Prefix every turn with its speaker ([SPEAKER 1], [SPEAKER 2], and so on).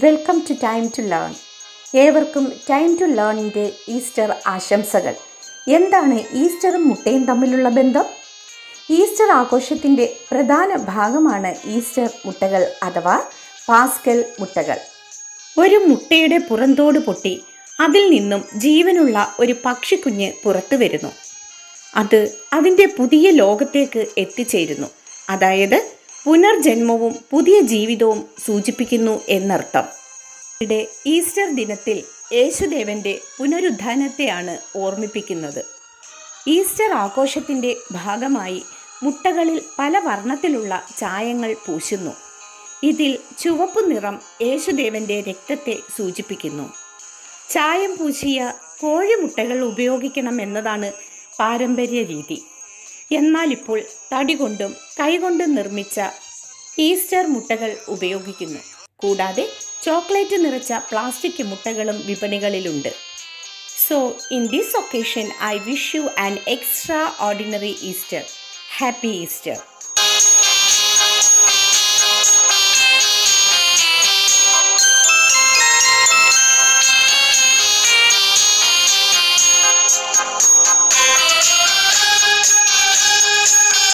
[SPEAKER 1] Welcome to time to learn. ഏവർക്കും time to ലേണിൻ്റെ Easter ആശംസകൾ. എന്താണ് ഈസ്റ്ററും മുട്ടയും തമ്മിലുള്ള ബന്ധം? ഈസ്റ്റർ ആഘോഷത്തിൻ്റെ പ്രധാന ഭാഗമാണ് ഈസ്റ്റർ മുട്ടകൾ അഥവാ പാസ്കൽ മുട്ടകൾ. ഒരു മുട്ടയുടെ പുറന്തോട് പൊട്ടി അതിൽ നിന്നും ജീവനുള്ള ഒരു പക്ഷിക്കുഞ്ഞ് പുറത്തു വരുന്നു. അത് അതിൻ്റെ പുതിയ ലോകത്തേക്ക് എത്തിച്ചേരുന്നു. അതായത് പുനർജന്മവും പുതിയ ജീവിതവും സൂചിപ്പിക്കുന്നു എന്നർത്ഥം. ഇവിടെ ഈസ്റ്റർ ദിനത്തിൽ യേശുദേവൻ്റെ പുനരുത്ഥാനത്തെയാണ് ഓർമ്മിപ്പിക്കുന്നത്. ഈസ്റ്റർ ആഘോഷത്തിൻ്റെ ഭാഗമായി മുട്ടകളിൽ പല വർണ്ണത്തിലുള്ള ചായങ്ങൾ പൂശുന്നു. ഇതിൽ ചുവപ്പ് നിറം യേശുദേവൻ്റെ രക്തത്തെ സൂചിപ്പിക്കുന്നു. ചായം പൂശിയ കോഴിമുട്ടകൾ ഉപയോഗിക്കണം എന്നതാണ് പാരമ്പര്യ രീതി. എന്നാൽ ഇപ്പോൾ തടി കൊണ്ടും കൈകൊണ്ടും നിർമ്മിച്ച ഈസ്റ്റർ മുട്ടകൾ ഉപയോഗിക്കുന്നു. കൂടാതെ ചോക്ലേറ്റ് നിറച്ച പ്ലാസ്റ്റിക് മുട്ടകളും വിപണികളിലുണ്ട്. So in this occasion I wish you an extraordinary Easter. Happy Easter.